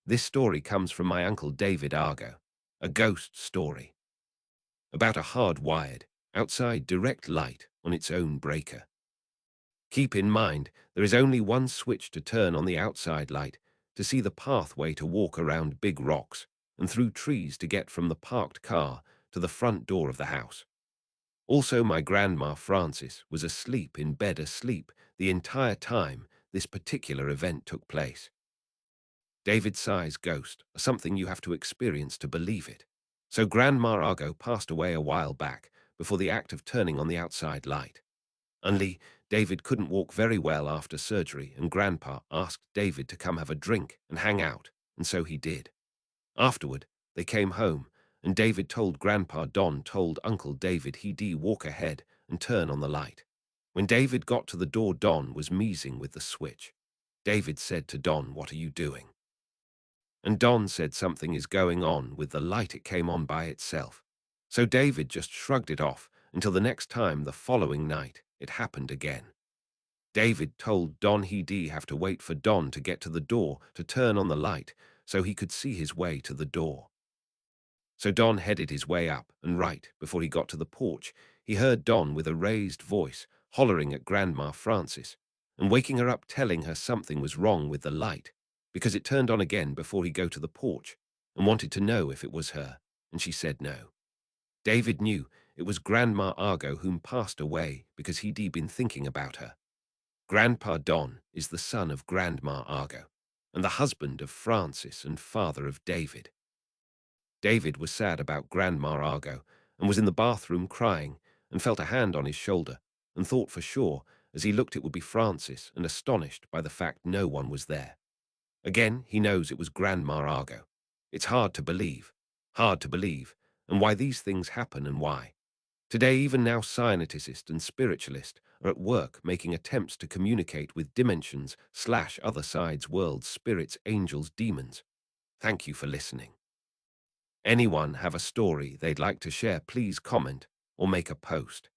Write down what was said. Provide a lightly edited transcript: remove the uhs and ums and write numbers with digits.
This story comes from my uncle David Argo, a ghost story about a hard-wired, outside direct light on its own breaker. Keep in mind, there is only one switch to turn on the outside light to see the pathway to walk around big rocks and through trees to get from the parked car to the front door of the house. Also, my grandma Frances was asleep in bed asleep the entire time this particular event took place. David Sigh's ghost are something you have to experience to believe it. So Grandma Argo passed away a while back before the act of turning on the outside light. Only David couldn't walk very well after surgery, and Grandpa asked David to come have a drink and hang out, and so he did. Afterward, they came home, and David told Grandpa Don told Uncle David he'd walk ahead and turn on the light. When David got to the door, Don was measing with the switch. David said to Don, "What are you doing?" And Don said something is going on with the light, it came on by itself. So David just shrugged it off until the next time the following night it happened again. David told Don he'd have to wait for Don to get to the door to turn on the light so he could see his way to the door. So Don headed his way up, and right before he got to the porch, he heard Don with a raised voice hollering at Grandma Frances and waking her up, telling her something was wrong with the light because it turned on again before he go to the porch, and wanted to know if it was her, and she said no. David knew it was Grandma Argo whom passed away because he'd been thinking about her. Grandpa Don is the son of Grandma Argo and the husband of Francis and father of David. David was sad about Grandma Argo and was in the bathroom crying and felt a hand on his shoulder and thought for sure as he looked it would be Francis, and astonished by the fact no one was there. Again, he knows it was Grandma Argo. It's hard to believe, and why these things happen and why. Today, even now, scientists and spiritualists are at work making attempts to communicate with dimensions/other sides, worlds, spirits, angels, demons. Thank you for listening. Anyone have a story they'd like to share, please comment or make a post.